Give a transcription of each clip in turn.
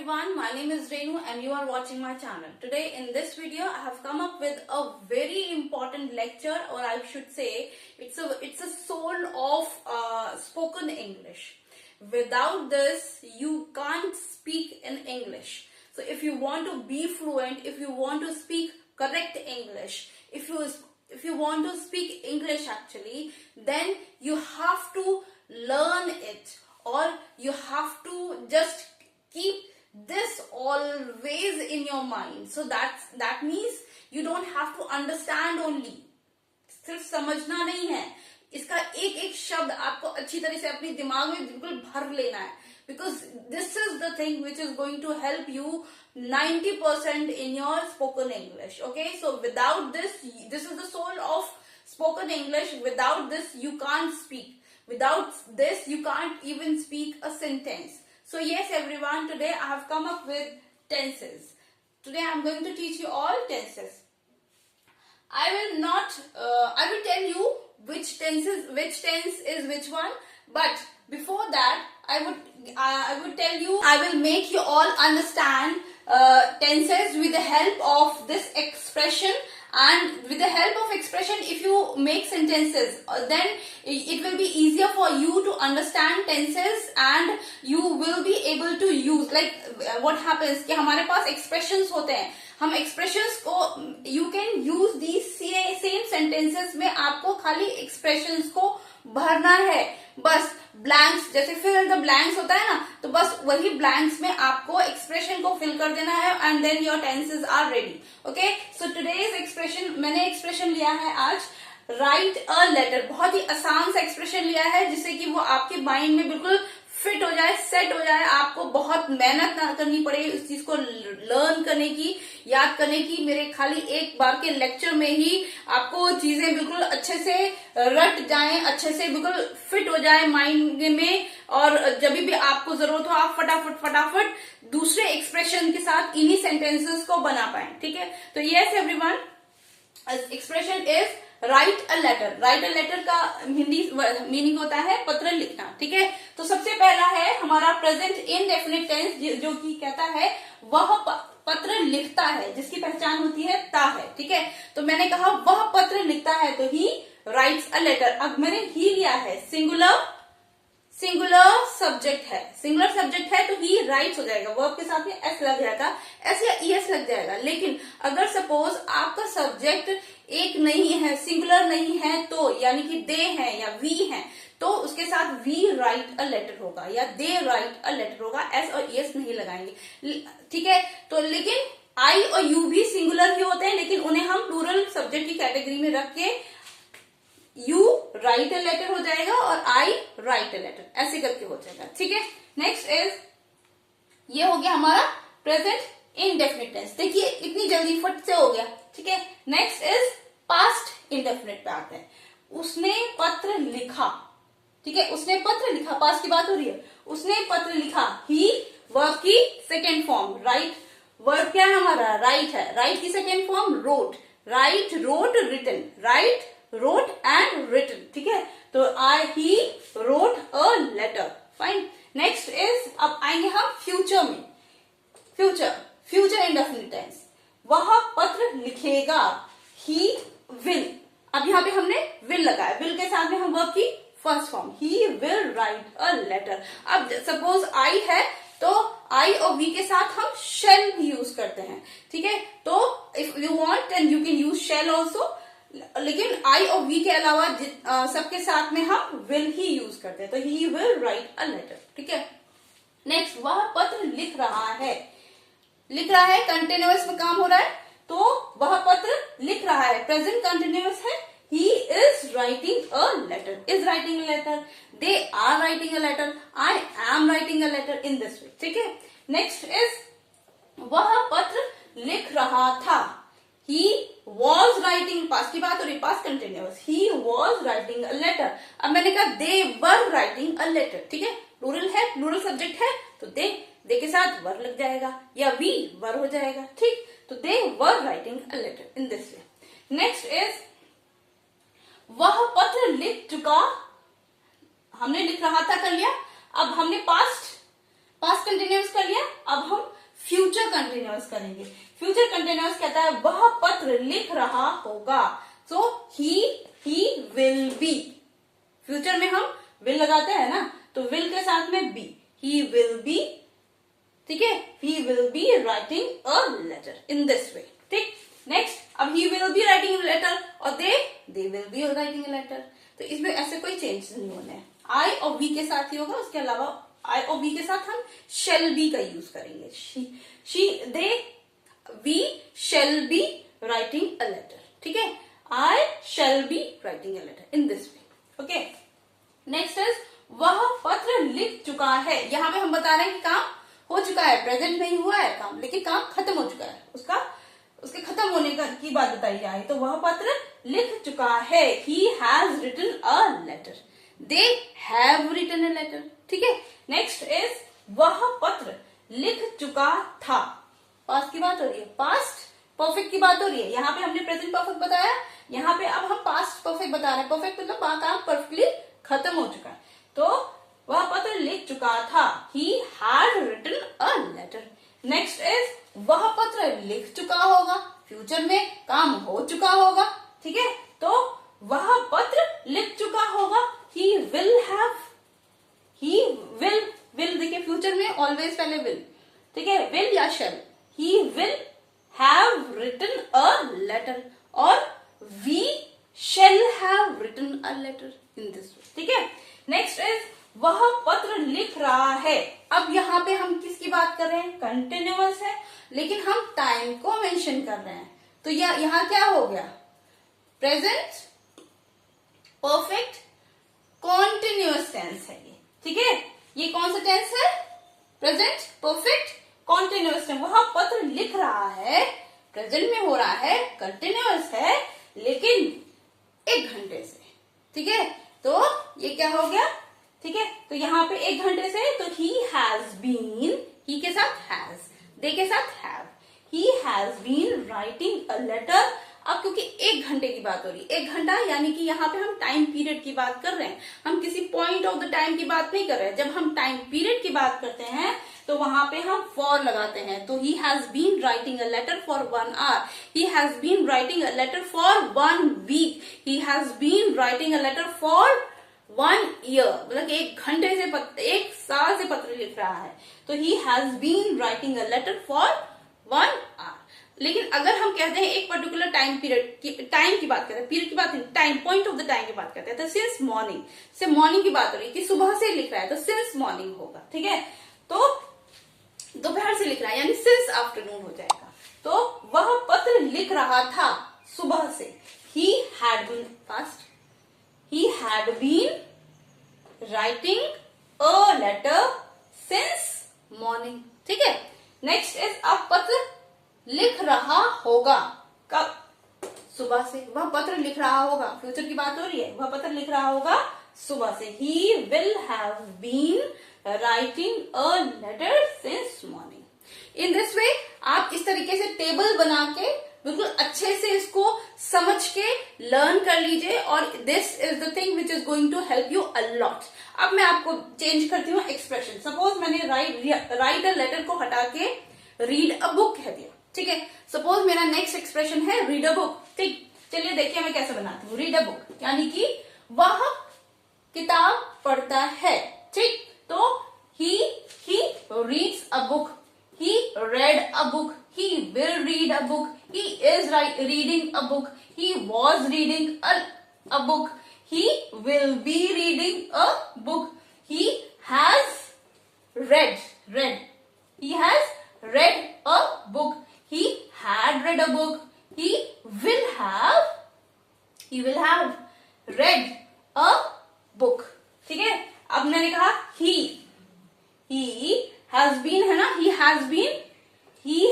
everyone, my name is Renu and you are watching my channel. Today in this video I have come up with a very important lecture, or I should say it's a soul of spoken English. Without this you can't speak in English. So if you want to be fluent, if you want to speak correct English, if you want to speak English actually, then you have to learn it, or you have to just keep this always in your mind. So that means you don't have to understand only, सिर्फ समझना नहीं है, इसका एक एक शब्द आपको अच्छी तरह से अपने दिमाग में बिल्कुल भर लेना है, because this is the thing which is going to help you 90% in your spoken English. Okay, so without this is the soul of spoken English. Without this you can't speak. Without this you can't even speak a sentence. So yes everyone, today I have come up with tenses. Today I am going to teach you all tenses. I will tell you which tense is which one, but before that I would tell you, I will make you all understand tenses with the help of this expression, and with the help of expression if you make sentences, then it will be easier for you to understand tenses and you will be able to use, like what happens कि हमारे पास expressions होते हैं, हम expressions को you can use these same sentences में आपको खाली expressions को भरना है, बस blanks जैसे fill in the blanks होता है ना, तो बस वही blanks में आपको expression को fill कर देना है and then your tenses are ready. Okay, so today's expression, मैंने expression लिया है आज write a letter. बहुत ही आसान सा expression लिया है जिससे कि वो आपके mind में बिल्कुल फिट हो जाए, सेट हो जाए, आपको बहुत मेहनत ना करनी पड़े उस चीज को लर्न करने की, याद करने की. मेरे खाली एक बार के लेक्चर में ही आपको चीजें बिल्कुल अच्छे से रट जाएं, अच्छे से बिल्कुल फिट हो जाए माइंड में, और जब भी आपको जरूरत हो आप फटाफट दूसरे एक्सप्रेशन के साथ इन्हीं सेंटेंसेस को बना पाए. ठीक है, तो yes everyone, expression is write a letter. Write a letter का हिंदी मीनिंग होता है पत्र लिखना. ठीक है, तो सबसे पहला है हमारा प्रेजेंट इंडेफिनिट टेंस, जो कि कहता है वह पत्र लिखता है, जिसकी पहचान होती है ता है. ठीक है, तो मैंने कहा वह पत्र लिखता है, तो ही राइट्स अ लेटर. अब मैंने ही लिया है, सिंगुलर सब्जेक्ट है, सिंगुलर सब्जेक्ट है तो ही राइट्स हो जाएगा, वर्ब के साथ में एस लग जाएगा, एस या ईएस लग जाएगा. लेकिन अगर सपोज आपका सब्जेक्ट एक नहीं है, सिंगुलर नहीं है, तो यानी कि दे है या वी है, तो उसके साथ वी राइट अ लेटर होगा या दे राइट अ लेटर होगा, एस और ईएस नहीं लगाएंगे. ठीक है, तो लेकिन आई और यू भी सिंगुलर ही होते हैं, लेकिन उन्हें हम प्लूरल सब्जेक्ट की कैटेगरी में रख के यू राइट अ लेटर हो जाएगा और आई राइट अ लेटर, ऐसे करके हो जाएगा. ठीक है, नेक्स्ट इज, ये हो गया हमारा प्रेजेंट इंडेफिनिट टेंस. देखिए इतनी जल्दी फट से हो गया. ठीक है, नेक्स्ट इज पास्ट इंडेफिनिट पे आते हैं. उसने पत्र लिखा. ठीक है, उसने पत्र लिखा, पास्ट की बात हो रही है, उसने पत्र लिखा. ही वर्ब की सेकेंड फॉर्म, राइट. वर्ब क्या है हमारा, राइट है. राइट की second form wrote. Write, wrote, written. Write, wrote and written. ठीक है, तो he wrote a letter. Fine. Next is, अब आएंगे हम फ्यूचर में. फ्यूचर इंडेफिनिट टेंस, वह पत्र लिखेगा. He will. अब यहाँ पे हमने विल लगाया, विल के साथ में हम वर्ब की first form, he will write a letter. अब सपोज आई है तो आई और वी के साथ हम शेल भी यूज करते हैं. ठीक है, तो if you want then you can use shall also, लेकिन आई और वी के अलावा सबके साथ में हम विल ही यूज करते हैं, तो he will write a letter. ठीक है, नेक्स्ट, वह पत्र लिख रहा है. कंटिन्यूअस में काम हो रहा है, तो वह पत्र लिख रहा है, प्रेजेंट कंटिन्यूअस है. He is writing a letter. Is writing a letter, they are writing a letter, I am writing a letter, in this way. ठीक है, नेक्स्ट इज, वह पत्र लिख रहा था. He was writing, पास्ट की बात हो रही, past continuous. He was writing a letter. अब मैंने कहा they were writing a letter. ठीक है, प्लूरल है, प्लूरल सब्जेक्ट है, तो दे के साथ वर लग जाएगा या वी वर हो जाएगा. ठीक, तो they were writing a letter in this way. Next is, वह पत्र लिख चुका. हमने लिख रहा था कर लिया, अब हमने पास्ट कंटिन्यूअस कर लिया, अब हम फ्यूचर कंटिन्यूअस करेंगे। फ्यूचर कंटिन्यूअस कहता है वह पत्र लिख रहा होगा। सो ही विल बी। फ्यूचर में हम विल लगाते हैं ना, तो विल के साथ में बी, ही विल बी, ठीक है, he will be writing a letter in this way. ठीक, नेक्स्ट, अब he will be writing a letter और they will be writing a letter. तो इसमें ऐसे कोई चेंज नहीं होने हैं। आई और वी के साथ ही होगा, उसके अलावा आई और वी के साथ हम शेल बी का यूज करेंगे। They we shall be writing a letter. ठीक है, I shall be writing a letter in this way. Okay, next is वह पत्र लिख चुका है। यहां पे हम बता रहे हैं कि काम हो चुका है, प्रेजेंट नहीं हुआ है काम, लेकिन काम खत्म हो चुका है, उसके खत्म होने की बात बताई जाए तो वह पत्र लिख चुका है। He has written a letter. They have written a letter. ठीक है, नेक्स्ट इज वह पत्र लिख चुका था। पास्ट की बात हो रही है, पास्ट परफेक्ट की बात हो रही है। यहाँ पे हमने प्रेजेंट परफेक्ट बताया, यहाँ पे अब हम पास्ट परफेक्ट बता रहे हैं। परफेक्ट मतलब काम परफेक्टली खत्म हो चुका है। तो वह पत्र लिख चुका था। He had written a letter. Next is वह पत्र लिख चुका होगा, फ्यूचर में काम हो चुका होगा। ठीक है, तो वह पत्र लिख चुका होगा। He will have, he will देखिए फ्यूचर में ऑलवेज पहले विल, ठीक है, विल या शैल। He will have written a letter और we shall have written a letter in this way। ठीक है, नेक्स्ट इज वह पत्र लिख रहा है। अब यहाँ पे हम किसकी बात कर रहे हैं, कंटिन्यूअस है, लेकिन हम टाइम को मेंशन कर रहे हैं। तो यहाँ क्या हो गया, प्रेजेंट परफेक्ट कॉन्टिन्यूअस टेंस है ये। ठीक है, ये कौन सा टेंस है, प्रेजेंट परफेक्ट कॉन्टिन्यूअस टेंस। वह पत्र लिख रहा है, प्रेजेंट में हो रहा है, कंटिन्यूअस है, लेकिन 1 घंटे से। ठीक है, तो ये क्या हो गया, ठीक है, तो यहाँ पे 1 घंटे से, तो ही हैज बीन, ही के साथ हैज, दे के साथ have, he has been writing a letter. अब क्योंकि 1 घंटे की बात हो रही है, 1 घंटा यानी कि यहाँ पे हम टाइम पीरियड की बात कर रहे हैं, हम किसी पॉइंट ऑफ द टाइम की बात नहीं कर रहे हैं। जब हम टाइम पीरियड की बात करते हैं तो वहां पे हम फॉर लगाते हैं। तो he has been writing a letter for 1 hour, he has been writing a letter for 1 week, he has been writing a letter for 1 year, मतलब 1 घंटे से 1 साल से पत्र लिख रहा है। तो he has been writing a letter for 1 hour. लेकिन अगर हम कहते हैं एक पर्टिकुलर टाइम पीरियड की, टाइम की बात करते हैं, पीरियड की बात नहीं, time point of the time की बात करते हैं, तो सिंस मॉर्निंग, से मॉर्निंग की बात हो रही है कि सुबह से लिख रहा है, तो सिंस मॉर्निंग होगा। ठीक है, तो दोपहर से लिख रहा है यानी सिंस आफ्टरनून हो जाएगा। तो वह पत्र लिख रहा था सुबह से। He had been, fast, he had been writing a letter since morning। ठीक है, नेक्स्ट इज अब पत्र लिख रहा होगा, कब, सुबह से। वह पत्र लिख रहा होगा, फ्यूचर की बात हो रही है, वह पत्र लिख रहा होगा सुबह से। he will have been writing a letter since morning। In this वे आप इस तरीके से टेबल बना के बिल्कुल अच्छे से इसको समझ के लर्न कर लीजिए, और this is the thing which is going to help you a lot. अब मैं आपको चेंज करती हूँ एक्सप्रेशन। सपोज मैंने राइट अ लेटर को हटा के रीड अ बुक कह दिया। ठीक है, सपोज मेरा नेक्स्ट एक्सप्रेशन है रीड अ बुक। ठीक, चलिए देखिए मैं कैसे बनाती हूँ। रीड अ बुक यानी कि वह किताब पढ़ता है। ठीक, तो he reads a book, he read a book, he will read a book, he is reading a book, he was reading a book, he will be reading a book, he has read, he has read a book, he had read a book, he will have read a book। ठीक है, अब मैंने कहा he has been है ना, he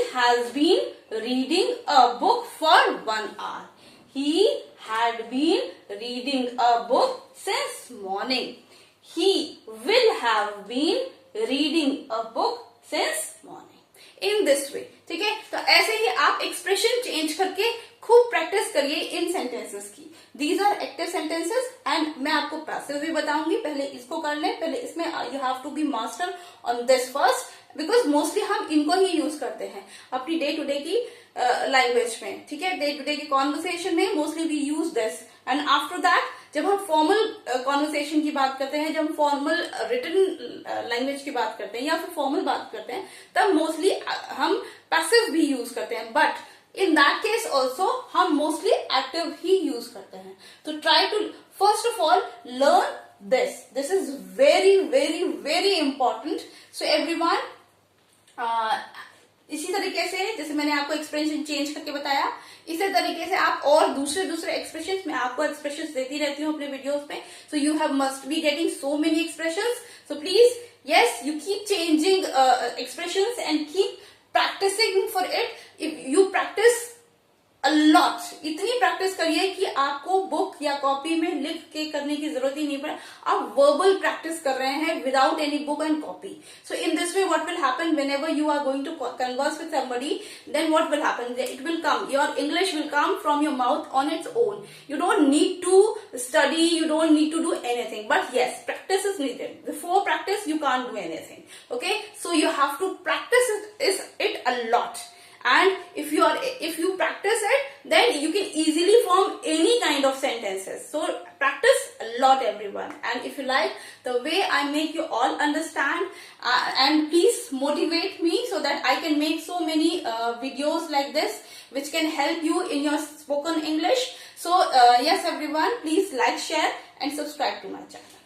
has been reading a book for 1 hour, he had been reading a book since morning, he will have been reading a book since morning। in this way। ठीक है, तो ऐसे ही आप expression change करके खूब practice करिए इन sentences की। These are active sentences and मैं आपको पैसिव भी बताऊंगी। पहले इसको कर लें, पहले इसमें you have to be master on this first, because mostly हम इनको ही यूज करते हैं अपनी डे टू डे की लैंग्वेज में, ठीक है। डे टू डे की कॉन्वर्सेशन में mostly we use this. And after that जब हम फॉर्मल कॉन्वर्सेशन की बात करते हैं, जब हम फॉर्मल रिटन लैंग्वेज की बात करते हैं या फिर फॉर्मल बात करते हैं, तब मोस्टली हम पैसिव भी यूज करते हैं। But in that case also हम मोस्टली एक्टिव ही यूज करते हैं। तो try to first of all learn this is very very very important. So everyone, इसी तरीके से जैसे मैंने आपको एक्सप्रेशन चेंज करके बताया, इसी तरीके से आप और दूसरे एक्सप्रेशंस, मैं आपको एक्सप्रेशंस देती रहती हूँ अपने वीडियोस में। So you have must be getting so many expressions. So please yes, you keep changing expressions and keep practicing for it. If you practice a lot, इतनी प्रैक्टिस करिए कि आपको बुक या कॉपी में लिख के करने की जरूरत ही नहीं पड़े। आप वर्बल प्रैक्टिस कर रहे हैं without any book and copy. So in this way what will happen, whenever you are going to converse with somebody, then what will happen, it will come, your English will come from your mouth on its own. You don't need to study, you don't need to do anything, but yes, practice is needed. Before practice you can't do anything, okay? So you have to practice it a lot. And if you practice it, then you can easily form any kind of sentences. So practice a lot everyone. And if you like the way I make you all understand, and please motivate me so that I can make so many videos like this which can help you in your spoken English. So yes everyone, please like, share and subscribe to my channel.